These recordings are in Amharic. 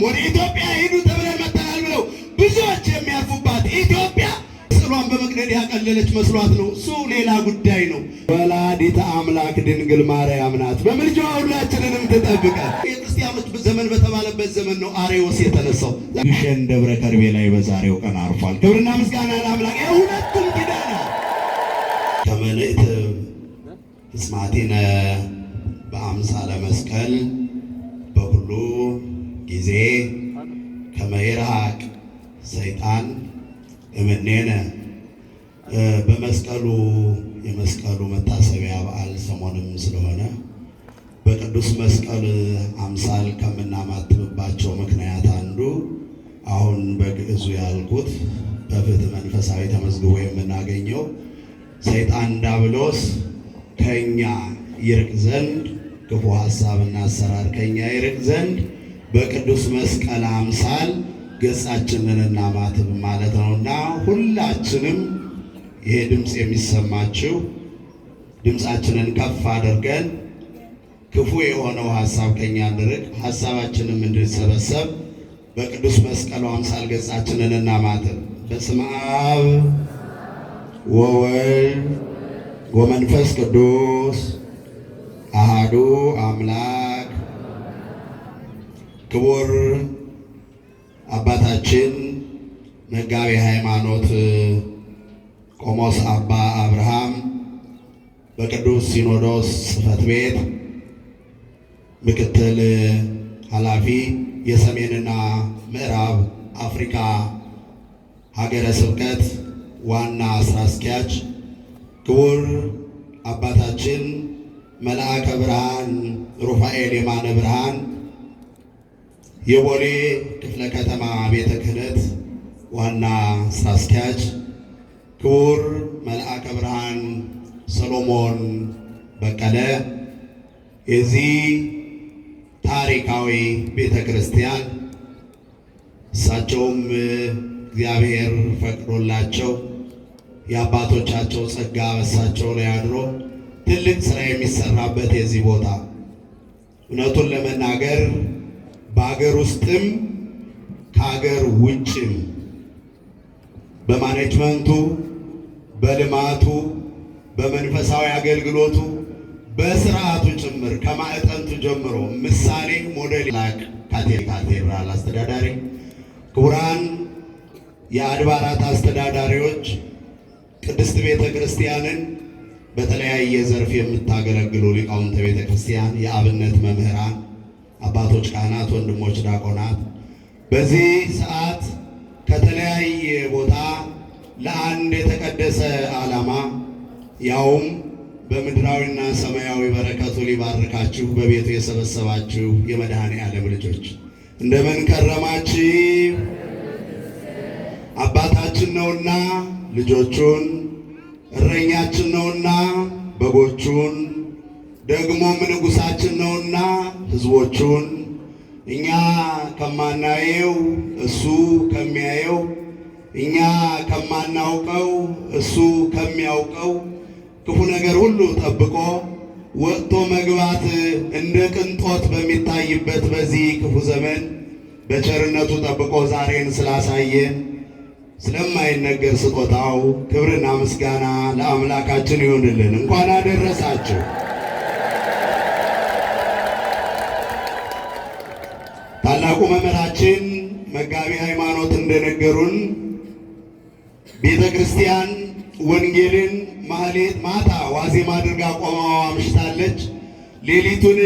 ወደ ኢትዮጵያ ሄዱ ተብለን መጥተናል ብለው ብዙዎች የሚያርፉባት ኢትዮጵያ ስሏን በመቅደድ ያቀለለች መስሏት ነው። እሱ ሌላ ጉዳይ ነው። ወላዲተ አምላክ ድንግል ማርያም ናት። በምልጃዋ ሁላችንንም ትጠብቃል። የክርስቲያኖች ዘመን በተባለበት ዘመን ነው አሬዎስ የተነሳው። ግሸን ደብረ ከርቤ ላይ በዛሬው ቀን አርፏል። ክብርና ምስጋና ለአምላክ። የሁለቱም ኪዳና ከመልእክት እስማቲነ በአምሳለ መስቀል በሁሉ ጊዜ ከመይራቅ ሰይጣን እምኔነ በመስቀሉ የመስቀሉ መታሰቢያ በዓል ሰሞንም ስለሆነ በቅዱስ መስቀል አምሳል ከምናማትብባቸው ምክንያት አንዱ አሁን በግዕዙ ያልኩት በፍትሕ መንፈሳዊ ተመዝግቦ የምናገኘው ሰይጣን ዲያብሎስ ከኛ ይርቅ ዘንድ ክፉ ሐሳብና አሰራር ከኛ ይርቅ ዘንድ በቅዱስ መስቀል አምሳል ገጻችንን እናማትብ ማለት ነውና ሁላችንም ይሄ ድምፅ የሚሰማችሁ ድምፃችንን ከፍ አድርገን ክፉ የሆነው ሐሳብ ከኛ እንድርቅ ሐሳባችንም እንድንሰበሰብ በቅዱስ መስቀሉ አምሳል ገጻችንን እናማትብ። በስመ አብ ወወልድ ወመንፈስ ቅዱስ አሃዱ አምላክ። ክቡር አባታችን መጋቤ ሃይማኖት ቆሞስ አባ አብርሃም በቅዱስ ሲኖዶስ ጽሕፈት ቤት ምክትል ኃላፊ የሰሜንና ምዕራብ አፍሪካ ሀገረ ስብከት ዋና ስራ አስኪያጅ ክቡር አባታችን መልአከ ብርሃን ሩፋኤል የማነ ብርሃን የቦሌ ክፍለ ከተማ ቤተ ክህነት ዋና ስራ አስኪያጅ ክቡር መልአከ ብርሃን ሰሎሞን በቀለ የዚህ ታሪካዊ ቤተ ክርስቲያን እሳቸውም እግዚአብሔር ፈቅዶላቸው የአባቶቻቸው ጸጋ በሳቸው ላይ አድሮ ትልቅ ስራ የሚሰራበት የዚህ ቦታ እውነቱን ለመናገር በአገር ውስጥም ከአገር ውጭም በማኔጅመንቱ፣ በልማቱ፣ በመንፈሳዊ አገልግሎቱ፣ በስርዓቱ ጭምር ከማዕጠንቱ ጀምሮ ምሳሌ ሞዴል ላቅ ካቴድራል አስተዳዳሪ፣ ክቡራን የአድባራት አስተዳዳሪዎች፣ ቅድስት ቤተ ክርስቲያንን በተለያየ ዘርፍ የምታገለግሉ ሊቃውንተ ቤተ ክርስቲያን፣ የአብነት መምህራን፣ አባቶች ካህናት፣ ወንድሞች ዲያቆናት በዚህ ሰዓት ከተለያየ ቦታ ለአንድ የተቀደሰ ዓላማ ያውም በምድራዊና ሰማያዊ በረከቱ ሊባርካችሁ በቤቱ የሰበሰባችሁ የመድኃኔ ዓለም ልጆች እንደምን ከረማችሁ? አባታችን ነውና ልጆቹን፣ እረኛችን ነውና በጎቹን፣ ደግሞም ንጉሳችን ነውና ሕዝቦቹን እኛ ከማናየው እሱ ከሚያየው፣ እኛ ከማናውቀው እሱ ከሚያውቀው ክፉ ነገር ሁሉ ጠብቆ ወጥቶ መግባት እንደ ቅንጦት በሚታይበት በዚህ ክፉ ዘመን በቸርነቱ ጠብቆ ዛሬን ስላሳየን ስለማይነገር ስጦታው ክብርና ምስጋና ለአምላካችን ይሁንልን። እንኳን አደረሳችሁ። ታላቁ መምህራችን መጋቤ ሃይማኖት እንደነገሩን ቤተ ክርስቲያን ወንጌልን ማህሌት ማታ ዋዜማ አድርጋ ቆማዋ አምሽታለች። ሌሊቱን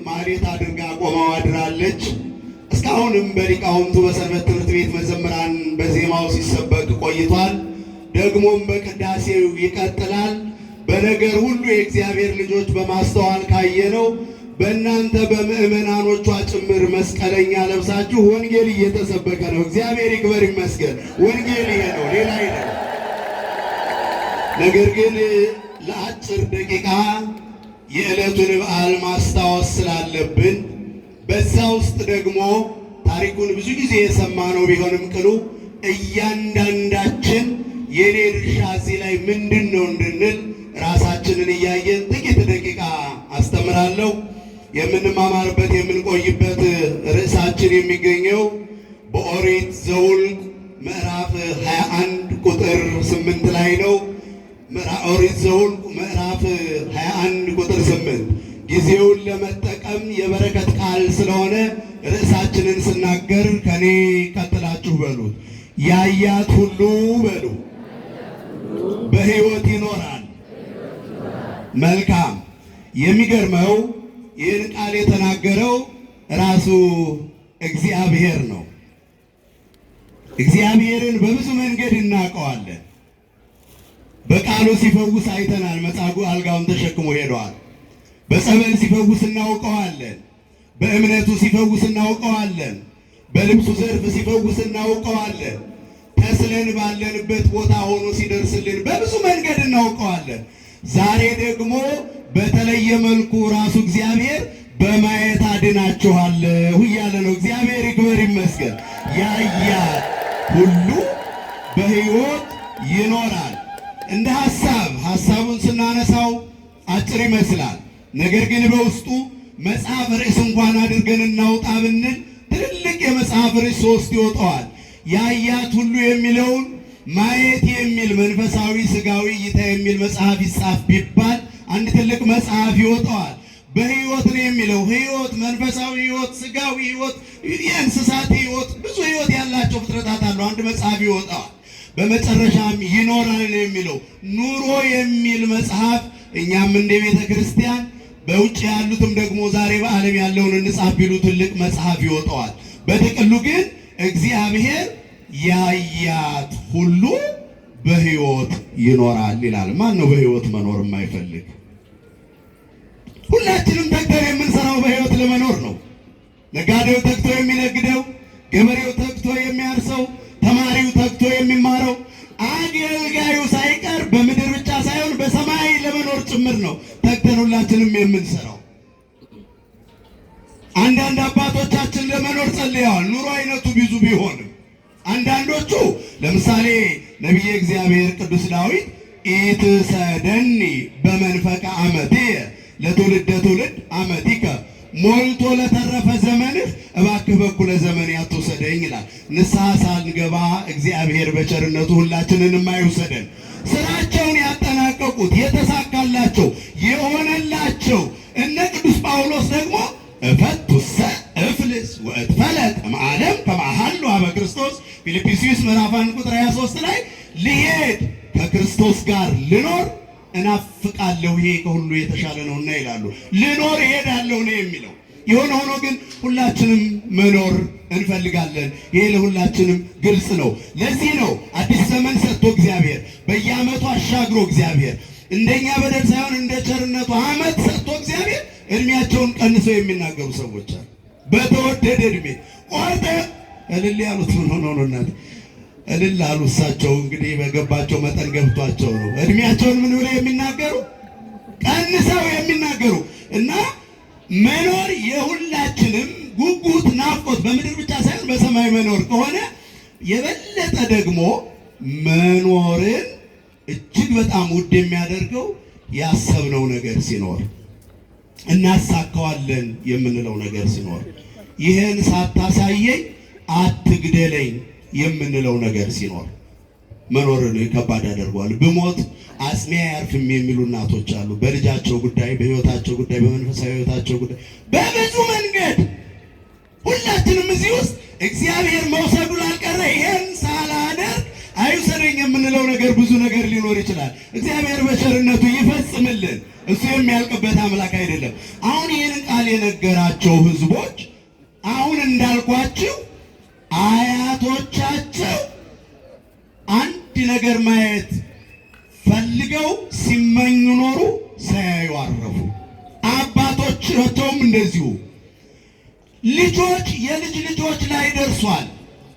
ማህሌት አድርጋ ቆማዋ አድራለች። እስካሁንም በሊቃውንቱ በሰንበት ትምህርት ቤት መዘምራን በዜማው ሲሰበክ ቆይቷል። ደግሞም በቅዳሴው ይቀጥላል። በነገር ሁሉ የእግዚአብሔር ልጆች በማስተዋል ካየነው በእናንተ በምእመናኖቿ ጭምር መስቀለኛ ለብሳችሁ ወንጌል እየተሰበከ ነው። እግዚአብሔር ይክበር ይመስገን። ወንጌል ይሄ ነው፣ ሌላ አይደለም። ነገር ግን ለአጭር ደቂቃ የዕለቱን በዓል ማስታወስ ስላለብን በዛ ውስጥ ደግሞ ታሪኩን ብዙ ጊዜ የሰማነው ቢሆንም ቅሉ እያንዳንዳችን የኔ ድርሻ እዚህ ላይ ምንድን ነው እንድንል ራሳችንን እያየን ጥቂት ደቂቃ አስተምራለሁ። የምንማማርበት የምንቆይበት ርዕሳችን የሚገኘው በኦሪት ዘኍልቍ ምዕራፍ 21 ቁጥር 8 ላይ ነው። ኦሪት ዘኍልቍ ምዕራፍ 21 ቁጥር 8 ጊዜውን ለመጠቀም የበረከት ቃል ስለሆነ ርዕሳችንን ስናገር ከኔ ቀጥላችሁ በሉት። ያያት ሁሉ በሉ በሕይወት ይኖራል። መልካም። የሚገርመው ይህን ቃል የተናገረው ራሱ እግዚአብሔር ነው። እግዚአብሔርን በብዙ መንገድ እናውቀዋለን። በቃሉ ሲፈውስ አይተናል። መጻጉዕ አልጋውን ተሸክሞ ሄደዋል። በጸበል ሲፈውስ እናውቀዋለን። በእምነቱ ሲፈውስ እናውቀዋለን። በልብሱ ዘርፍ ሲፈውስ እናውቀዋለን። ተስለን ባለንበት ቦታ ሆኖ ሲደርስልን በብዙ መንገድ እናውቀዋለን። ዛሬ ደግሞ በተለየ መልኩ ራሱ እግዚአብሔር በማየት አድናችኋለሁ እያለ ነው። እግዚአብሔር ይክበር ይመስገን። ያያት ሁሉ በሕይወት ይኖራል። እንደ ሐሳቡን ስናነሳው አጭር ይመስላል። ነገር ግን በውስጡ መጽሐፍ ርዕስ እንኳን አድርገን እናውጣ ብንል ትልልቅ የመጽሐፍ ርዕስ 3 ይወጣዋል። ያያት ሁሉ የሚለውን ማየት የሚል መንፈሳዊ ስጋዊ እይታ የሚል መጽሐፍ ይጻፍ ቢባል አንድ ትልቅ መጽሐፍ ይወጣዋል። በሕይወት ነው የሚለው ሕይወት፣ መንፈሳዊ ሕይወት፣ ስጋዊ ሕይወት፣ የእንስሳት ሕይወት፣ ብዙ ሕይወት ያላቸው ፍጥረታት አሉ። አንድ መጽሐፍ ይወጣዋል። በመጨረሻም ይኖራል ነው የሚለው ኑሮ የሚል መጽሐፍ እኛም እንደ ቤተ ክርስቲያን በውጭ ያሉትም ደግሞ ዛሬ በዓለም ያለውን እንጻፍ ቢሉ ትልቅ መጽሐፍ ይወጣዋል። በጥቅሉ ግን እግዚአብሔር ያያት ሁሉ በሕይወት ይኖራል ይላል። ማን ነው በሕይወት መኖር የማይፈልግ? ሁላችንም ተግተን የምንሰራው በሕይወት ለመኖር ነው። ነጋዴው ተግቶ የሚነግደው፣ ገበሬው ተግቶ የሚያርሰው፣ ተማሪው ተግቶ የሚማረው፣ አገልጋዩ ሳይቀር በምድር ብቻ ሳይሆን በሰማይ ለመኖር ጭምር ነው ተግተን ሁላችንም የምንሰራው። አንዳንድ አባቶቻችን ለመኖር ጸልየዋል። ኑሮ አይነቱ ብዙ ቢሆንም አንዳንዶቹ ለምሳሌ ነቢየ እግዚአብሔር ቅዱስ ዳዊት ኢትሰደኒ በመንፈቀ ዓመትየ ለትውልደ ትውልድ ዓመቲከ ሞልቶ ለተረፈ ዘመንህ እባክህ በኩለ ዘመን አትውሰደኝ ይላል። ንስሐ ሳንገባ እግዚአብሔር በቸርነቱ ሁላችንንም አይውሰደን። ስራቸውን ያጠናቀቁት የተሳካላቸው የሆነላቸው እነ ቅዱስ ጳውሎስ ደግሞ እፈቱሰ እፍልስ ወእትፈለጥ እምዓለም ከማሃሉ አበ ክርስቶስ ፊልጵስዩስ ምዕራፍ 1 ቁጥር 23 ላይ ልሄድ ከክርስቶስ ጋር ልኖር እናፍቃለሁ ይሄ ከሁሉ የተሻለ ነውና ይላሉ። ልኖር እሄዳለሁ ነው የሚለው። የሆነ ሆኖ ግን ሁላችንም መኖር እንፈልጋለን። ይሄ ለሁላችንም ግልጽ ነው። ለዚህ ነው አዲስ ዘመን ሰጥቶ እግዚአብሔር በየዓመቱ አሻግሮ እግዚአብሔር እንደኛ በደል ሳይሆን እንደ ቸርነቱ ዓመት ሰጥቶ እግዚአብሔር እድሜያቸውን ቀንሰው የሚናገሩ ሰዎች አሉ። በተወደደ እድሜ ቆርጠ እልል ያሉት ምን ሆኖ ነው እናት እልል አሉ። እሳቸው እንግዲህ በገባቸው መጠን ገብቷቸው ነው እድሜያቸውን ምን ብለው የሚናገሩ ቀንሰው የሚናገሩ እና መኖር የሁላችንም ጉጉት ናፍቆት በምድር ብቻ ሳይሆን በሰማይ መኖር ከሆነ የበለጠ ደግሞ መኖርን እጅግ በጣም ውድ የሚያደርገው ያሰብነው ነገር ሲኖር እናሳካዋለን የምንለው ነገር ሲኖር ይህን ሳታሳየኝ አትግደለኝ የምንለው ነገር ሲኖር መኖርን ከባድ ያደርገዋል። ብሞት አጽሜ አያርፍም የሚሉ እናቶች አሉ። በልጃቸው ጉዳይ፣ በሕይወታቸው ጉዳይ፣ በመንፈሳዊ ሕይወታቸው ጉዳይ በብዙ መንገድ ሁላችንም እዚህ ውስጥ እግዚአብሔር መውሰዱ ላልቀረ ይሄን ሳላደርግ አይውሰደኝ የምንለው ነገር ብዙ ነገር ሊኖር ይችላል። እግዚአብሔር በቸርነቱ ይፈጽምልን። እሱ የሚያልቅበት አምላክ አይደለም። አሁን ይህንን ቃል የነገራቸው ሕዝቦች አሁን እንዳልኳችሁ አያቶቻቸው አንድ ነገር ማየት ፈልገው ሲመኙ ኖሩ፣ ሳያዩ አረፉ። አባቶቻቸውም እንደዚሁ። ልጆች የልጅ ልጆች ላይ ደርሷል።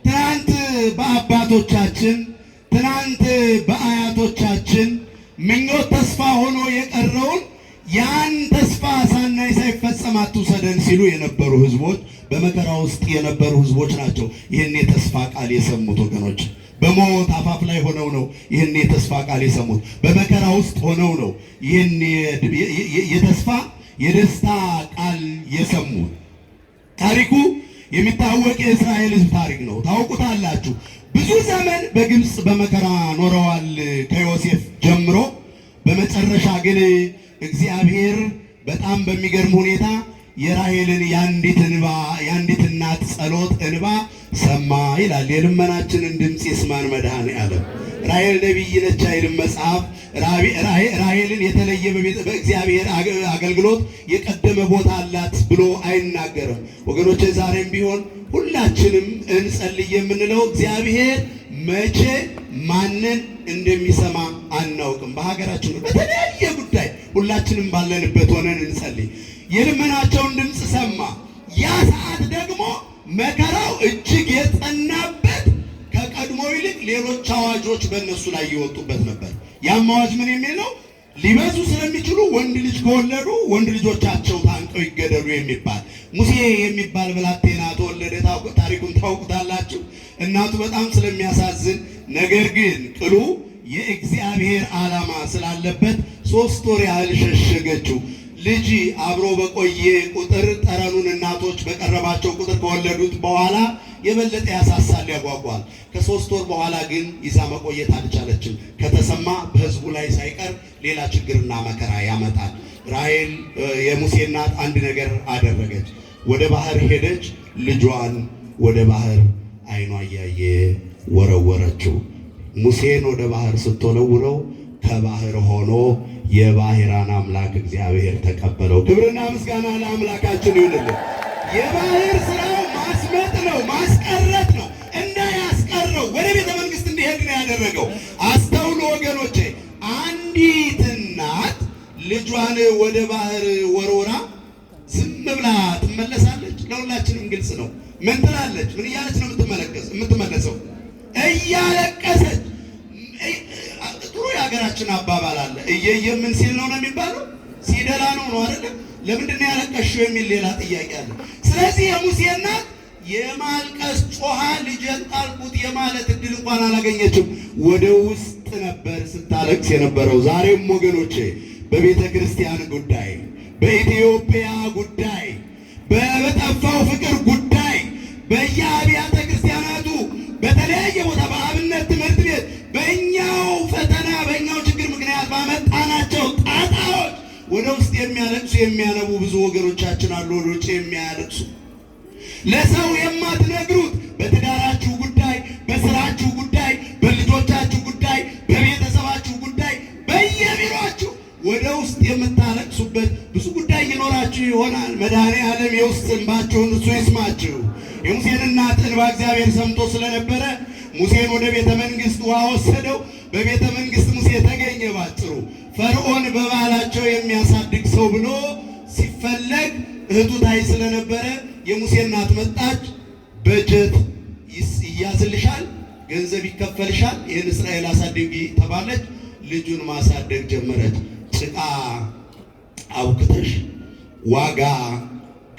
ትናንት በአባቶቻችን ትናንት በአያቶቻችን ምኞት ተስፋ ሆኖ የቀረውን ያን ተስፋ ሳናይ ሳይፈጸም አትውሰደን ሲሉ የነበሩ ሕዝቦች በመከራ ውስጥ የነበሩ ሕዝቦች ናቸው። ይህን የተስፋ ቃል የሰሙት ወገኖች በሞት አፋፍ ላይ ሆነው ነው ይህን የተስፋ ቃል የሰሙት። በመከራ ውስጥ ሆነው ነው ይህን የተስፋ የደስታ ቃል የሰሙት። ታሪኩ የሚታወቅ የእስራኤል ሕዝብ ታሪክ ነው። ታውቁታላችሁ። ብዙ ዘመን በግብፅ በመከራ ኖረዋል ከዮሴፍ ጀምሮ። በመጨረሻ ግን እግዚአብሔር በጣም በሚገርም ሁኔታ የራሔልን የአንዲት እናት ጸሎት እንባ ሰማ ይላል። የልመናችንን ድምፅ ይስማን መድኃኔዓለም። ራሔል ነቢይ ነች አይልም መጽሐፍ። ራሔልን የተለየ በእግዚአብሔር አገልግሎት የቀደመ ቦታ አላት ብሎ አይናገርም። ወገኖች ዛሬም ቢሆን ሁላችንም እንጸልይ የምንለው እግዚአብሔር መቼ ማንን እንደሚሰማ አናውቅም። በሀገራችን በተለያየ ጉዳይ ሁላችንም ባለንበት ሆነን እንጸልይ። የልመናቸውን ድምፅ ሰማ። ያ ሰዓት ደግሞ መከራው እጅግ የጸናበት ከቀድሞ ይልቅ ሌሎች አዋጆች በእነሱ ላይ የወጡበት ነበር። ያም አዋጅ ምን የሚል ነው? ሊበዙ ስለሚችሉ ወንድ ልጅ ከወለዱ ወንድ ልጆቻቸው ታንቀው ይገደሉ የሚባል። ሙሴ የሚባል ብላቴና ተወለደ። ታሪኩን ታውቁታላችሁ። እናቱ በጣም ስለሚያሳዝን፣ ነገር ግን ቅሉ የእግዚአብሔር ዓላማ ስላለበት 3 ወር ያህል ሸሸገችው። ልጅ አብሮ በቆየ ቁጥር ጠረኑን እናቶች በቀረባቸው ቁጥር ከወለዱት በኋላ የበለጠ ያሳሳል፣ ያጓጓል። ከ3 ወር በኋላ ግን ይዛ መቆየት አልቻለችም። ከተሰማ በሕዝቡ ላይ ሳይቀር ሌላ ችግርና መከራ ያመጣል። ራሔል የሙሴ እናት አንድ ነገር አደረገች። ወደ ባህር ሄደች። ልጇን ወደ ባህር ዓይኗ እያየ ወረወረችው። ሙሴን ወደ ባህር ስትወረውረው ከባህር ሆኖ የባህራን አምላክ እግዚአብሔር ተቀበለው። ክብርና ምስጋና ለአምላካችን ይሁንልን። የባህር ስራው ማስመጥ ነው፣ ማስቀረት ነው። እንዳያስቀረው ወደ ቤተ መንግስት እንዲሄድ ነው ያደረገው። አስተውሉ ወገኖቼ። አንዲት እናት ልጇን ወደ ባህር ወርውራ ዝም ብላ ትመለሳለች? ለሁላችንም ግልጽ ነው። ምን ትላለች? ምን እያለች ነው የምትመለሰው? እያለቀሰች። ጥሩ የሀገራችን አባባል አለ። እየየ ምን ሲል ነው የሚባለው? ሲደላ ነው አይደለ? ለምንድን ነው ያለቀሽው የሚል ሌላ ጥያቄ አለ። ስለዚህ የሙሴ እናት የማልቀስ ጮሃ ልጄን ጣልኩት የማለት እድል እንኳን አላገኘችም። ወደ ውስጥ ነበር ስታለቅስ የነበረው። ዛሬም ወገኖቼ በቤተ ክርስቲያን ጉዳይ፣ በኢትዮጵያ ጉዳይ፣ በጠፋው ፍቅር ጉዳይ፣ በየአብያተ ክርስቲያናቱ በተለያየ ቦታ በአብነት ትምህርት ቤት በእኛው ፈተና በእኛው ችግር ምክንያት ባመጣናቸው ጣጣዎች ወደ ውስጥ የሚያለቅሱ የሚያነቡ ብዙ ወገኖቻችን አሉ። ወደ ውጭ የሚያለቅሱ ለሰው የማትነግሩት በትዳራችሁ ጉዳይ፣ በስራችሁ ጉዳይ፣ በልጆቻችሁ ጉዳይ፣ በቤተሰባችሁ ጉዳይ፣ በየቢሮአችሁ ወደ ውስጥ የምታለቅሱበት ብዙ ጉዳይ ይኖራችሁ ይሆናል። መድኃኔዓለም የውስጥ እንባችሁን እሱ ይስማችሁ። የሙሴን እናት እንባ እግዚአብሔር ሰምቶ ስለነበረ ሙሴን ወደ ቤተ መንግስት ውሃ ወሰደው። በቤተ መንግስት ሙሴ ተገኘ። ባጭሩ ፈርዖን በባህላቸው የሚያሳድግ ሰው ብሎ ሲፈለግ እህቱ ታይ ስለነበረ የሙሴ እናት መጣች። በጀት ይያዝልሻል፣ ገንዘብ ይከፈልሻል፣ ይህን እስራኤል አሳድጊ ተባለች። ልጁን ማሳደግ ጀመረች። ጭቃ አውክተሽ ዋጋ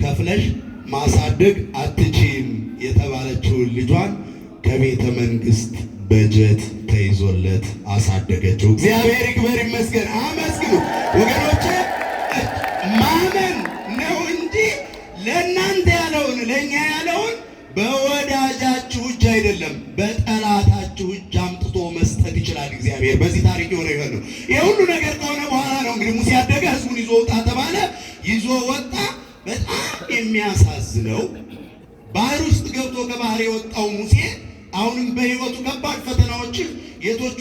ከፍለሽ ማሳደግ አትችም የተባለችውን ልጇን ከቤተ መንግስት በጀት ተይዞለት አሳደገችው። እግዚአብሔር ይክበር ይመስገን። አመስግኑ ወገኖቼ። ማመን ነው እንጂ ለእናንተ ያለውን ለእኛ ያለውን በወዳጃችሁ እጅ አይደለም፣ በጠላታችሁ እጅ አምጥቶ መስጠት ይችላል እግዚአብሔር። በዚህ ታሪክ የሆነ ይሆን ነው። ይህ ሁሉ ነገር ከሆነ በኋላ ነው እንግዲህ ሙሴ ያደገ፣ ህዝቡን ይዞ ወጣ ተባለ። ይዞ ወጣ። በጣም የሚያሳዝነው ባህር ውስጥ ገብቶ ከባህር የወጣው ሙሴ አሁንም በህይወቱ ከባድ ፈተናዎች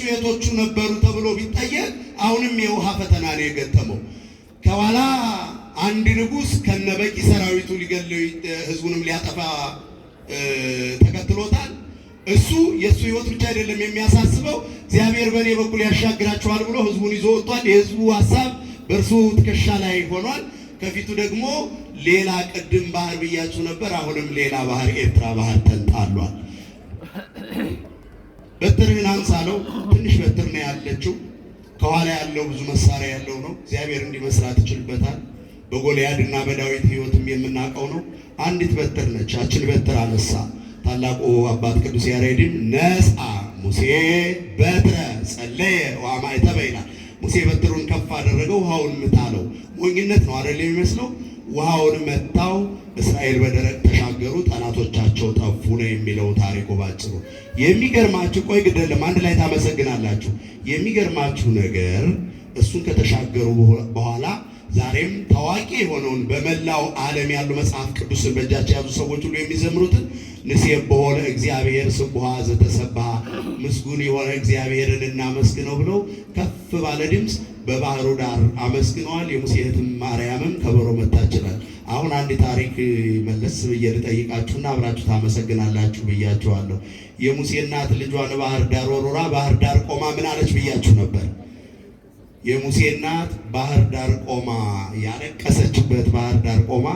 የቶቹ ነበሩ ተብሎ ቢጠየቅ አሁንም የውሃ ፈተና ነው የገጠመው። ከኋላ አንድ ንጉሥ ከነበቂ ሰራዊቱ ሊገለው ህዝቡንም ሊያጠፋ ተከትሎታል። እሱ የእሱ ህይወት ብቻ አይደለም የሚያሳስበው፣ እግዚአብሔር በእኔ በኩል ያሻግራቸዋል ብሎ ህዝቡን ይዞ ወጥቷል። የህዝቡ ሀሳብ በእርሱ ትከሻ ላይ ሆኗል። ከፊቱ ደግሞ ሌላ ቅድም ባህር ብያችሁ ነበር፣ አሁንም ሌላ ባህር ኤርትራ ባህር ተንጣሏል። በትርህን አንሳለው። ትንሽ በትር ነው ያለችው። ከኋላ ያለው ብዙ መሳሪያ ያለው ነው። እግዚአብሔር እንዲመስራት ይችልበታል። በጎልያድ እና በዳዊት ህይወትም የምናውቀው ነው። አንዲት በትር ነች። ያችን በትር አነሳ። ታላቁ አባት ቅዱስ ያሬድም ነፃ ሙሴ በትረ ጸለየ ወአማይተበ ይላል። ሙሴ በትሩን ከፍ አደረገው፣ ውሃውን ምታለው። ሞኝነት ነው አይደል የሚመስለው? ውሃውን መታው፣ እስራኤል በደረቅ ተሻገሩ፣ ጠላቶቻቸው ጠፉ ነው የሚለው ታሪኩ ባጭሩ። የሚገርማችሁ ቆይ ግደለም አንድ ላይ ታመሰግናላችሁ። የሚገርማችሁ ነገር እሱን ከተሻገሩ በኋላ ዛሬም ታዋቂ የሆነውን በመላው ዓለም ያሉ መጽሐፍ ቅዱስን በእጃቸው ያዙ ሰዎች ሁሉ የሚዘምሩትን ንሴብሖ ለእግዚአብሔር ስቡሐ ዘተሰብሐ፣ ምስጉን የሆነ እግዚአብሔርን እናመስግነው ብለው ከፍ ባለ ድምፅ በባህሩ ዳር አመስግነዋል። የሙሴ እህትም ማርያምም ከበሮ መታችላል። አሁን አንድ ታሪክ መለስ ብዬ ልጠይቃችሁና አብራችሁ ታመሰግናላችሁ ብያችኋለሁ። የሙሴ እናት ልጇን ባህር ዳር ወሮራ ባህር ዳር ቆማ ምን አለች ብያችሁ ነበር? የሙሴ እናት ባህር ዳር ቆማ ያለቀሰችበት ባህር ዳር ቆማ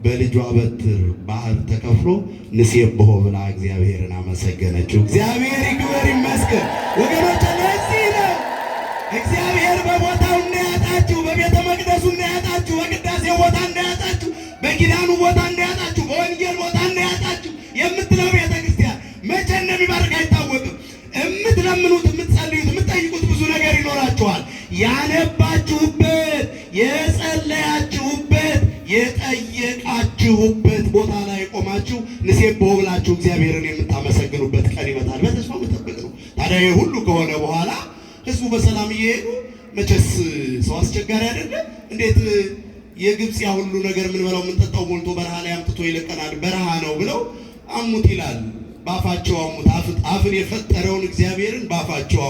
በልጇ በትር ባህር ተከፍሎ ንሴብሖ ብላ እግዚአብሔርን አመሰገነችው። እግዚአብሔር ይክበር ይመስገን። ወገኖች ለዚህ ነው እግዚአብሔር በቦታው እንዳያጣችሁ፣ በቤተ መቅደሱ እንዳያጣችሁ፣ በቅዳሴው ቦታ እንዳያጣችሁ፣ በኪዳኑ ቦታ እንዳያጣችሁ፣ በወንጌል ቦታ እንዳያጣችሁ የምትለው ቤተ ክርስቲያን መቼ እንደሚባርክ አይታወቅም። የምትለምኑት፣ የምትጸልዩት፣ የምትጠይቁት ብዙ ነገር ይኖራችኋል። ያነባችሁበት፣ የጸለያችሁበት፣ የጠየቃችሁበት ቦታ ላይ ቆማችሁ ንሴብሖ ብላችሁ እግዚአብሔርን የምታመሰግኑበት ቀን ይመጣል። በተስፋ መጠበቅ ነው። ታዲያ ይህ ሁሉ ከሆነ በኋላ ህዝቡ በሰላም እየሄዱ መቼስ ሰው አስቸጋሪ አይደለም። እንዴት የግብፅ ያ ሁሉ ነገር የምንበላው የምንጠጣው ሞልቶ በረሃ ላይ አምጥቶ ይለቀናል? በረሃ ነው ብለው አሙት ይላል። ባፋቸው አሙት። አፍን የፈጠረውን እግዚአብሔርን ባፋቸው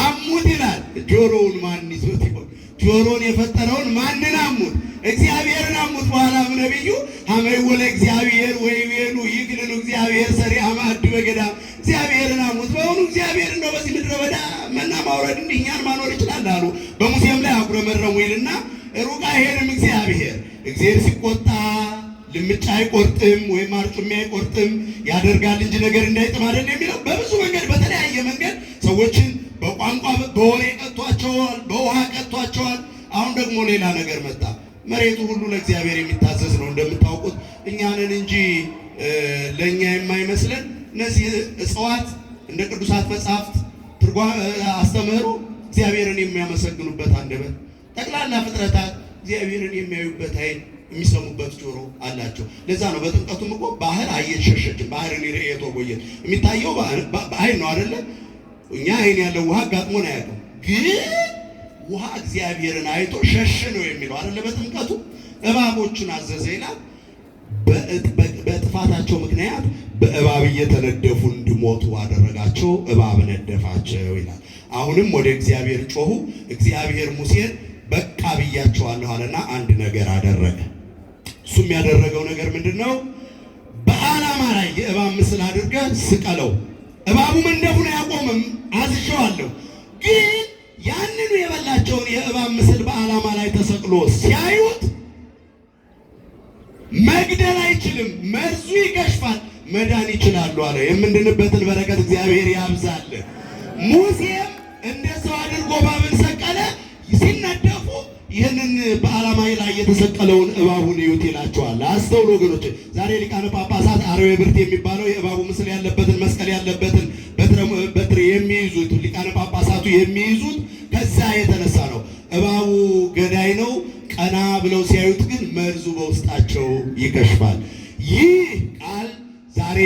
አሙት ይላል። ጆሮውን ማን ይዞት ይሆን? ጆሮን የፈጠረውን ማንን አሙት? እግዚአብሔርን አሙት። በኋላም ነቢዩ ሀመይወለ እግዚአብሔር ወይቤሉ ይግልሉ እግዚአብሔር ሰሪዐ ማዕድ በገዳም እግዚአብሔርን አሙት። በእውኑ እግዚአብሔር እንደው በዚህ ምድረ በዳ መና ማውረድ እንዲህ እኛን ማኖር ይችላል አሉ። በሙሴም ላይ አጉረመረሙ ይልና ሩቅ አይሄድም እግዚአብሔር ሲቆጣ ልምጫ አይቆርጥም ወይም አርጩሜ አይቆርጥም ያደርጋል እንጂ ነገር እንዳይጥም አይደል የሚለው። በብዙ መንገድ በተለያየ መንገድ ሰዎችን በቋንቋ በወሬ ቀጥቷቸዋል፣ በውሃ ቀጥቷቸዋል። አሁን ደግሞ ሌላ ነገር መጣ። መሬቱ ሁሉ ለእግዚአብሔር የሚታዘዝ ነው። እንደምታውቁት እኛንን እንጂ ለእኛ የማይመስለን እነዚህ እጽዋት እንደ ቅዱሳት መጽሐፍት አስተምህሮ እግዚአብሔርን የሚያመሰግኑበት አንደበት፣ ጠቅላላ ፍጥረታት እግዚአብሔርን የሚያዩበት ዓይን የሚሰሙበት ጆሮ አላቸው። ለዛ ነው በጥምቀቱም እኮ ባህር አየሸሸችም ባህርን ይርኤቶ ጎየት የሚታየው በዓይን ነው አይደለ? እኛ ዓይን ያለው ውሃ አጋጥሞን አያውቅም። ግን ውሃ እግዚአብሔርን አይቶ ሸሽ ነው የሚለው አይደለ? በጥምቀቱ እባቦችን አዘዘ ይላል። በጥፋታቸው ምክንያት በእባብ እየተነደፉ እንዲሞቱ አደረጋቸው፣ እባብ ነደፋቸው ይላል። አሁንም ወደ እግዚአብሔር ጮሁ። እግዚአብሔር ሙሴን በቃ ብያቸዋለሁ አለና አንድ ነገር አደረገ። እሱም ያደረገው ነገር ምንድነው? በዓላማ ላይ የእባብ ምስል አድርገህ ስቀለው። እባቡ መንደፉን አያቆምም፣ አዝዤዋለሁ። ግን ያንኑ የበላቸውን የእባብ ምስል በዓላማ ላይ ተሰቅሎ ሲያዩት መግደል አይችልም፣ መርዙ ይከሽፋል፣ መዳን ይችላሉ አለ። የምንድንበትን በረከት እግዚአብሔር ያብዛል። ሙሴም እንደሰው አድርጎ እባብን ሰቀለ። ሲነደፉ ይህንን በዓላማ ላይ የተሰቀለውን እባቡን ይዩት ይላቸዋል። አስተውሉ ወገኖች። ዛሬ ሊቃነ ጳጳሳት አርዌ ብርት የሚባለው የእባቡ ምስል ያለበትን መስቀል ያለበትን በትር የሚይዙት ሊቃነ ጳጳሳቱ የሚይዙት ከዛ የተነሳ ነው። እባቡ ገዳይ ነው። ቀና ብለው ሲያዩት ግን መርዙ በውስጣቸው ይከሽፋል። ይህ ቃል ዛሬ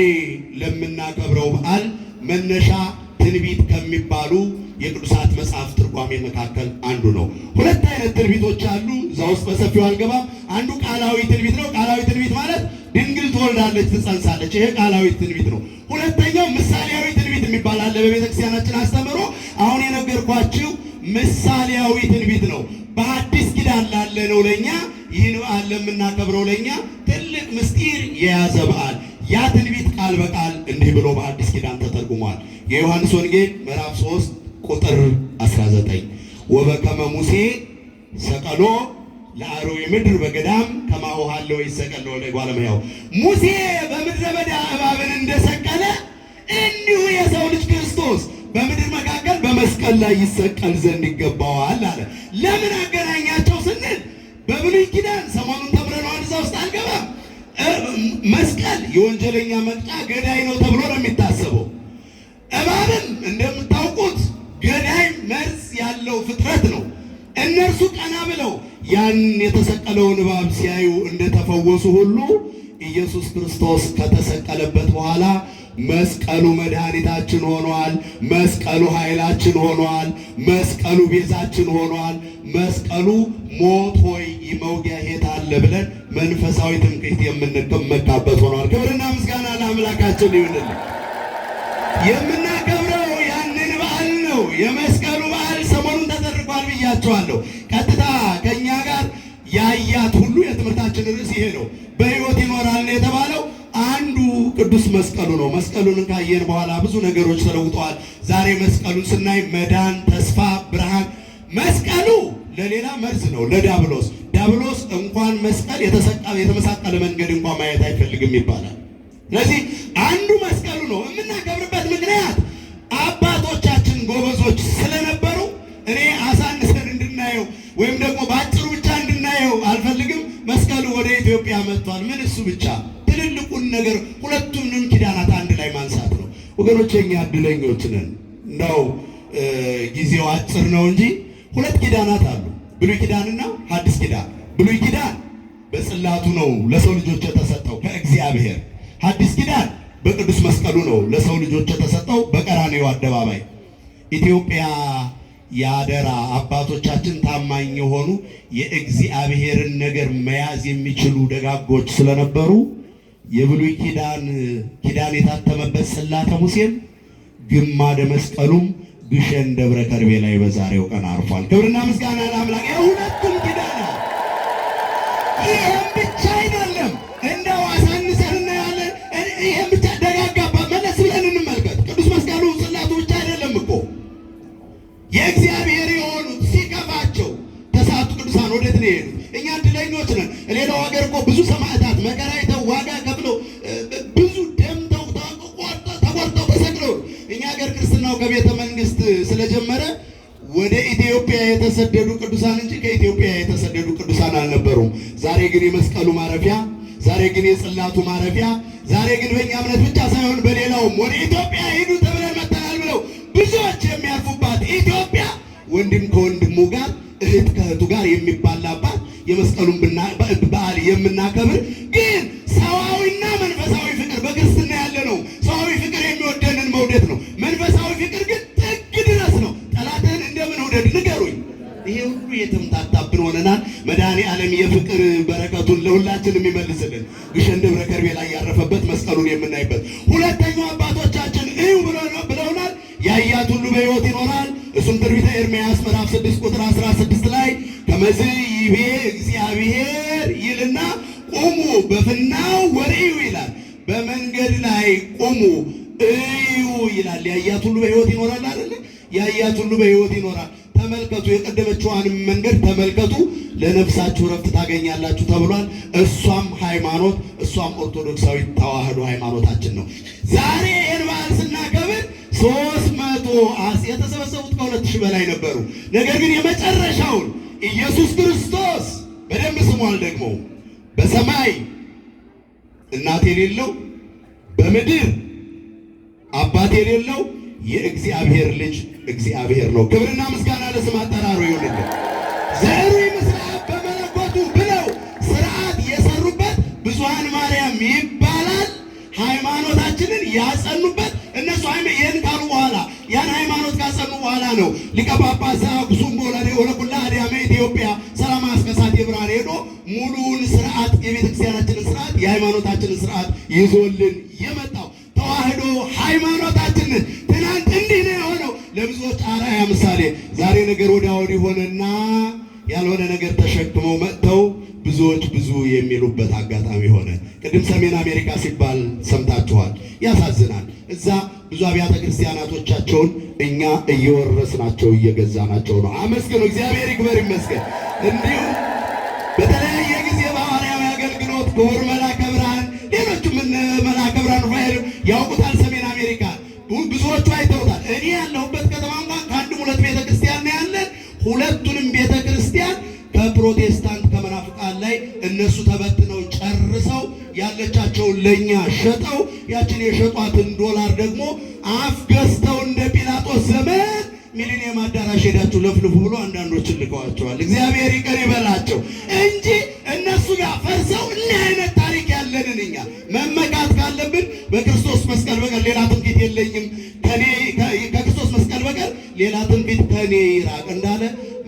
ለምናከብረው በዓል መነሻ ትንቢት ከሚባሉ የቅዱሳት መጽሐፍ ትርጓሜ መካከል አንዱ ነው። ሁለት አይነት ትንቢቶች አሉ። እዛ ውስጥ በሰፊው አልገባም። አንዱ ቃላዊ ትንቢት ነው። ቃላዊ ትንቢት ማለት ድንግል ትወልዳለች፣ ትጸንሳለች። ይሄ ቃላዊ ትንቢት ነው። ሁለተኛው ምሳሌያዊ ትንቢት የሚባል አለ በቤተክርስቲያናችን አስተምህሮ። አሁን የነገርኳችሁ ምሳሌያዊ ትንቢት ነው። በአዲስ ኪዳን ላለ ነው ለኛ ይህን በዓል ለምናከብረው ለኛ ትልቅ ምስጢር የያዘ በዓል። ያ ትንቢት ቃል በቃል እንዲህ ብሎ በአዲስ ኪዳን ተተርጉሟል። የዮሐንስ ወንጌል ምዕራፍ 3 ቁጥር 19 ወበከመ ሙሴ ሰቀሎ ለአርዌ ምድር በገዳም ከማሁ ሀለው ይሰቀል ለእጓለ እመሕያው። ሙሴ በምድረ በዳ እባብን እንደሰቀለ እንዲሁ የሰው ልጅ ክርስቶስ በምድር መካከል በመስቀል ላይ ይሰቀል ዘንድ ይገባዋል አለ። ለምን አገናኛቸው ስንል በብሉይ ኪዳን ሰሞኑን ተምረነዋል። እዛ ውስጥ አልገባም። መስቀል የወንጀለኛ መቅጫ ገዳይ ነው ተብሎ ነው የሚታሰበው። እባብም እንደምታውቁት ገዳይ መርዝ ያለው ፍጥረት ነው። ያን የተሰቀለውን እባብ ሲያዩ እንደተፈወሱ ሁሉ ኢየሱስ ክርስቶስ ከተሰቀለበት በኋላ መስቀሉ መድኃኒታችን ሆኗል። መስቀሉ ኃይላችን ሆኗል። መስቀሉ ቤዛችን ሆኗል። መስቀሉ ሞት ሆይ መውጊያ የት አለ ብለን መንፈሳዊ ትምክህት የምንመካበት ሆኗል። ክብርና ምስጋና ለአምላካችን ይሁንልን። የምናከብረው ያንን በዓል ነው። የመስቀሉ በዓል ሰሞኑን ተደርጓል ብያቸዋለሁ። ቀጥታ ከእኛ ጋር ያያት ሁሉ የትምህርታችን ርዕስ ይሄ ነው። በሕይወት ይኖራል የተባለው አንዱ ቅዱስ መስቀሉ ነው። መስቀሉን ካየን በኋላ ብዙ ነገሮች ተለውጠዋል። ዛሬ መስቀሉን ስናይ መዳን፣ ተስፋ፣ ብርሃን። መስቀሉ ለሌላ መርዝ ነው፣ ለዲያብሎስ። ዲያብሎስ እንኳን መስቀል የተመሳቀለ መንገድ እንኳን ማየት አይፈልግም ይባላል። ስለዚህ አንዱ መስቀሉ ነው። የምናከብርበት ምክንያት አባቶቻችን ጎበዞች ስለነበሩ እኔ አሳንሰን እንድናየው ወይም ደግሞ በአጭሩ ብቻ እንድናየው አልፈልግም። መስቀሉ ወደ ኢትዮጵያ መጥቷል። ምን እሱ ብቻ ትልልቁን ነገር ሁለቱንም ኪዳናት አንድ ላይ ማንሳት ነው። ወገኖች እኛ እድለኞች ነን። እንደው ጊዜው አጭር ነው እንጂ ሁለት ኪዳናት አሉ፣ ብሉይ ኪዳንና ሐዲስ ኪዳን። ብሉይ ኪዳን በጽላቱ ነው ለሰው ልጆች የተሰጠው ከእግዚአብሔር። ሐዲስ ኪዳን በቅዱስ መስቀሉ ነው ለሰው ልጆች የተሰጠው በቀራንዮ አደባባይ። ኢትዮጵያ ያደራ አባቶቻችን ታማኝ የሆኑ የእግዚአብሔርን ነገር መያዝ የሚችሉ ደጋጎች ስለነበሩ የብሉይ ኪዳን የታተመበት ጽላተ ሙሴም ግማደ መስቀሉም ግሸን ደብረ ከርቤ ላይ በዛሬው ቀን አርፏል። ክብርና ምስጋና ለአምላክ። የሁለቱም ኪዳን ይህም ብቻ አይደለም፣ እንደው አሳንሰን እናያለን። ይህም ብቻ ደጋጋባ መለስ ብለን እንመልከት። ቅዱስ መስቀሉ ጽላቱ ብቻ አይደለም እኮ የእግዚአብሔር የሆኑት ሲከፋቸው ተሳቱ ቅዱሳን ወዴት ነው የሄዱት? እኛ እድለኞች ነን። ሌላው ሀገር እኮ ብዙ ሰማዕታት መከራ አይተው ዋጋ ከፍለው ብዙ ደምተው ተቆርጠው ተሰቅለው፣ እኛ ሀገር ክርስትናው ከቤተ መንግስት ስለጀመረ ወደ ኢትዮጵያ የተሰደዱ ቅዱሳን እንጂ ከኢትዮጵያ የተሰደዱ ቅዱሳን አልነበሩም። ዛሬ ግን የመስቀሉ ማረፊያ፣ ዛሬ ግን የጽላቱ ማረፊያ፣ ዛሬ ግን በእኛ እምነት ብቻ ሳይሆን በሌላውም ወደ ኢትዮጵያ ሂዱ ተብለን መጥተናል ብለው ብዙዎች የሚያርፉባት ኢትዮጵያ ወንድም ከወንድሙ ጋር እህት ከእህቱ ጋር የሚባላባት የመስቀሉን በዓል የምናከብር ግን ሰዋዊና መንፈሳዊ ፍቅር በክርስትና ያለ ነው። ሰዋዊ ፍቅር የሚወደንን መውደድ ነው። መንፈሳዊ ፍቅር ግን ጥግ ድረስ ነው። ጠላትህን እንደምን ውደድ ንገሩኝ። ይሄ ሁሉ የተምታታብን ሆነናል። መድኃኔዓለም የፍቅር በረከቱን ለሁላችንም ይመልስልን። ግሸን ደብረ ከርቤ ላይ ያረፈበት መስቀሉን የምናይበት። ሁለተኛው አባቶቻችን እዩ ብለውናል። ያያት ሁሉ በሕይወት ይኖራል። እሱም ትንቢተ ኤርምያስ ምዕራፍ 6 ቁጥር 16 ላይ ከመዝ ይቤ እግዚአብሔር ይልና ቁሙ በፍናው ወርእዩ ይላል። በመንገድ ላይ ቁሙ እዩ ይላል። ያያት ሁሉ በሕይወት ይኖራል አይደል? ያያት ሁሉ በሕይወት ይኖራል። ተመልከቱ፣ የቀደመችዋንም መንገድ ተመልከቱ፣ ለነፍሳችሁ ረፍት ታገኛላችሁ ተብሏል። እሷም ሃይማኖት፣ እሷም ኦርቶዶክሳዊ ተዋህዶ ሃይማኖታችን ነው። ዛሬ ይህን በዓል ስናከብር 300 የተሰበሰቡት ከ2000 በላይ ነበሩ። ነገር ግን የመጨረሻውን ኢየሱስ ክርስቶስ በደንብ ስሟል። ደግሞ በሰማይ እናት የሌለው በምድር አባት የሌለው የእግዚአብሔር ልጅ እግዚአብሔር ነው። ክብርና ምስጋና ለስም አጠራሩ ይሁንልን። ዘሩ ይምስራብ በመለኮቱ ብለው ስርዓት የሰሩበት ብዙኃን ማርያም ይባላል። ሃይማኖታችንን ያጸኑበት እነሱ ይህን ካሉ በኋላ ያን ሃይማኖት ካጸኑ በኋላ ነው ሊቀ ጳጳስ ዘአክሱም ወለኩላ አድያመ ኢትዮጵያ ሰላም አስከሳት የብርሃን ሄዶ ሙሉውን ስርዓት የቤተክርስቲያናችንን ስርዓት የሃይማኖታችንን ስርዓት ይዞልን የመጣው ተዋህዶ ሃይማኖታችንን ትናንት እንዲህ ነው የሆነው። ለብዙዎች አርአያ ምሳሌ። ዛሬ ነገር ወዲያ ወዲህ ሆነና ያልሆነ ነገር ተሸክመው መጥተው ብዙዎች ብዙ የሚሉበት አጋጣሚ ሆነ። ቅድም ሰሜን አሜሪካ ሲባል ሰምታችኋል። ያሳዝናል። እዛ ብዙ አብያተ ክርስቲያናቶቻቸውን እኛ እየወረስናቸው እየገዛናቸው ነው። አመስግኑ፣ እግዚአብሔር ይክበር ይመስገን። እንዲሁም በተለያየ ጊዜ በሐዋርያዊ አገልግሎት ክቡር መልአከ ብርሃን፣ ሌሎችም መልአከ ብርሃን ፋይል ያውቁታል። ሰሜን አሜሪካ ብዙዎቹ አይተውታል። እኔ ያለሁበት ከተማ እንኳን ከአንድም ሁለት ቤተ ክርስቲያን ነው ያለን። ሁለቱንም ቤተ ክርስቲያን ከፕሮቴስታንት ከመናፍቃን ላይ እነሱ ተበትነው ጨርሰው ያለቻቸውን ለኛ ሸጠው ያችን የሸጧትን ዶላር ደግሞ አፍ ገዝተው እንደ ጲላጦስ ዘመን ሚሊኒየም አዳራሽ ሄዳችሁ ለፍልፉ ብሎ አንዳንዶችን ልከዋቸዋል። እግዚአብሔር ይቅር ይበላቸው እንጂ እነሱ ጋር ፈርሰው እኒህ አይነት ታሪክ ያለንን እኛ መመካት ካለብን በክርስቶስ መስቀል በቀር ሌላ ትምክህት የለኝም፣ ከክርስቶስ መስቀል በቀር ሌላ ትምክህት ከኔ ይራቅ እንዳለ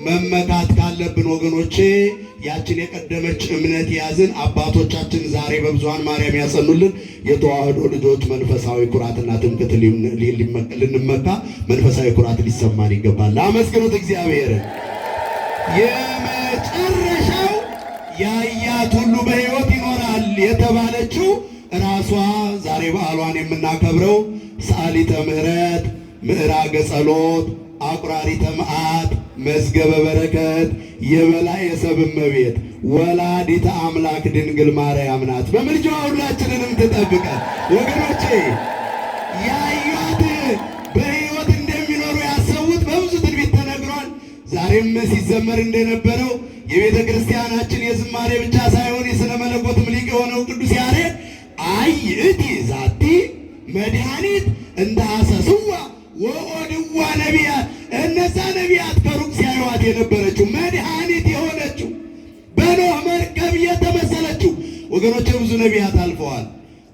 መመካት ካለብን ወገኖቼ ያችን የቀደመች እምነት ያዝን። አባቶቻችን ዛሬ በብዙኃን ማርያም ያጸኑልን የተዋህዶ ልጆች መንፈሳዊ ኩራትና ትምክህት ልንመካ መንፈሳዊ ኩራት ሊሰማን ይገባል። አመስግኑት እግዚአብሔርን። የመጨረሻው ያያት ሁሉ በሕይወት ይኖራል የተባለችው ራሷ ዛሬ በዓሏን የምናከብረው ሰዓሊተ ምሕረት፣ ምዕራገ ጸሎት፣ አቁራሪተ መዓት፣ መዝገበ በረከት፣ የበላይ ሰብ እመቤት ወላዲተ አምላክ ድንግል ማርያም ናት። በምልጃዋ ሁላችንንም ትጠብቀን። ወገኖቼ ያዩት በሕይወት እንደሚኖሩ ያሰቡት በብዙ ትንቢት ተነግሯል። ዛሬም ሲዘመር እንደነበረው የቤተ ክርስቲያናችን የዝማሬ ብቻ ሳይሆን የሥነ መለኮትም ሊቅ የሆነው ቅዱስ ያሬድ አይእቲ ዛቲ መድኃኒት እንደ ሐሰስዋ ወኦድዋ ነቢያት፣ እነዛ ነቢያት ከሩቅ ሲያዩዋት የነበረችው መድኃኒት የሆነችው በኖህ መርከብ የተመሰለችው። ወገኖቼ ብዙ ነቢያት አልፈዋል።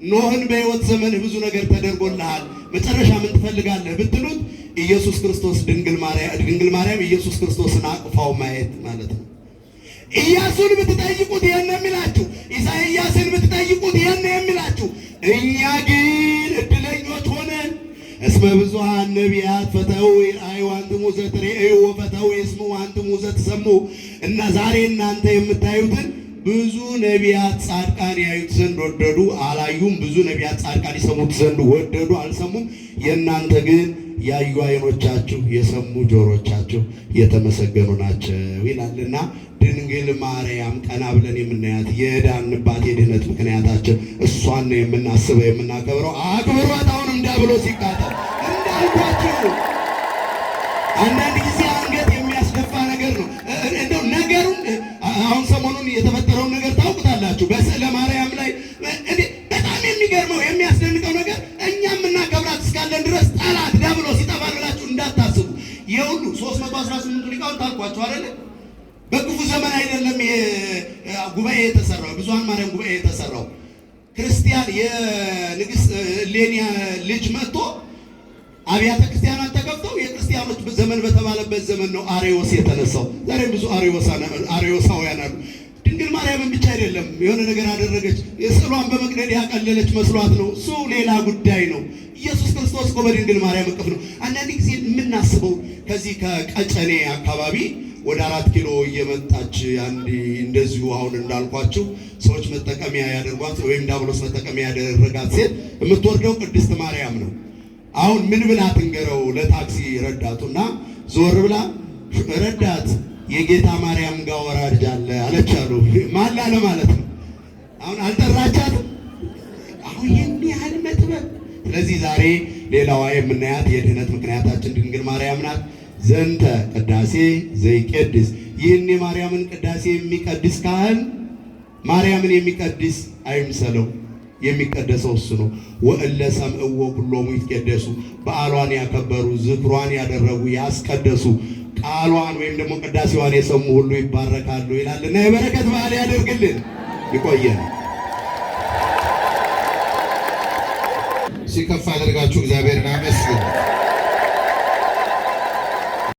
ኖህን በሕይወት ዘመንህ ብዙ ነገር ተደርጎልሃል፣ መጨረሻ ምን ትፈልጋለህ ብትሉት ኢየሱስ ክርስቶስ ድንግል ማርያም ኢየሱስ ክርስቶስን አቅፋው ማየት ማለት ነው። ኢያሱን ብትጠይቁት ይሄን የሚላችሁ፣ ኢሳይያስን ብትጠይቁት ይሄን የሚላችሁ። እኛ ግን እድለኞች ሆነን እስመ ብዙኃን ነቢያት ፈተው ይርአዩ ወአንትሙ ዘትሬዩ ወፈተው ይስሙ ወአንትሙ ዘትሰሙ። እና ዛሬ እናንተ የምታዩትን ብዙ ነቢያት ጻድቃን ያዩት ዘንድ ወደዱ፣ አላዩም። ብዙ ነቢያት ጻድቃን ይሰሙት ዘንድ ወደዱ፣ አልሰሙም። የእናንተ ግን ያዩ ዓይኖቻችሁ የሰሙ ጆሮቻችሁ የተመሰገኑ ናቸው ይላልና ድንግል ማርያም ቀና ብለን የምናያት የዳንባት የድህነት ምክንያታችን እሷን ነው የምናስበው የምናከብረው። አክብሯት። አሁንም ዲያብሎስ ይቃጠል። እንዳልኳችሁ አንዳንድ ጊዜ አንገት የሚያስደፋ ነገር ነው። እንደው ነገሩን አሁን ሰሞኑን የተፈጠረውን ነገር ታውቁታላችሁ። በስዕለ ማርያም ላይ በጣም የሚገርመው የሚያስደንቀው ነገር እኛ የምናከብራት እስካለን ድረስ ጠላት ዲያብሎስ ይጠፋል ብላችሁ እንዳታስቡ። የሁሉ 318 ሊቃውንት ታልኳችሁ አይደለ? በክፉ ዘመን አይደለም ይሄ ጉባኤ የተሰራው፣ ብዙኃን ማርያም ጉባኤ የተሰራው። ክርስቲያን የንግሥት እሌኒ ልጅ መጥቶ አብያተ ክርስቲያናት ተከፍተው የክርስቲያኖች ዘመን በተባለበት ዘመን ነው አርዮስ የተነሳው። ዛሬም ብዙ አርዮሳውያን አሉ። ድንግል ማርያምን ብቻ አይደለም የሆነ ነገር አደረገች፣ የስዕሏን በመቅደድ ያቀለለች መስሏት ነው። እሱ ሌላ ጉዳይ ነው። ኢየሱስ ክርስቶስ እኮ በድንግል ማርያም እቅፍ ነው። አንዳንድ ጊዜ የምናስበው ከዚህ ከቀጨኔ አካባቢ ወደ 4 ኪሎ እየመጣች አንድ እንደዚሁ አሁን እንዳልኳችሁ ሰዎች መጠቀሚያ ያደርጓት ወይም ዲያብሎስ መጠቀሚያ ያደረጋት ሴት የምትወርደው ቅድስት ማርያም ነው። አሁን ምን ብላ ትንገረው ለታክሲ ረዳቱና ዞር ብላ ረዳት የጌታ ማርያም ጋር ወራጅ አለ አለች አሉ። ማን ላለ ማለት ነው። አሁን አልጠራቻትም። አሁን ይህን ያህል መጥበብ። ስለዚህ ዛሬ ሌላዋ የምናያት የድህነት ምክንያታችን ድንግል ማርያም ናት። ዘንተ ቅዳሴ ዘይቄድስ፣ ይህን የማርያምን ቅዳሴ የሚቀድስ ካህን ማርያምን የሚቀድስ አይምሰለው። የሚቀደሰው እሱ ነው። ወእለ ሰምዕዎ ኩሎሙ ይትቀደሱ፣ በዓሏን ያከበሩ ዝክሯን ያደረጉ ያስቀደሱ ቃሏን ወይም ደግሞ ቅዳሴዋን የሰሙ ሁሉ ይባረካሉ ይላልና የበረከት በዓል ያደርግልን። ይቆየን። ሲከፍ አድርጋችሁ እግዚአብሔርን አመስግኑ።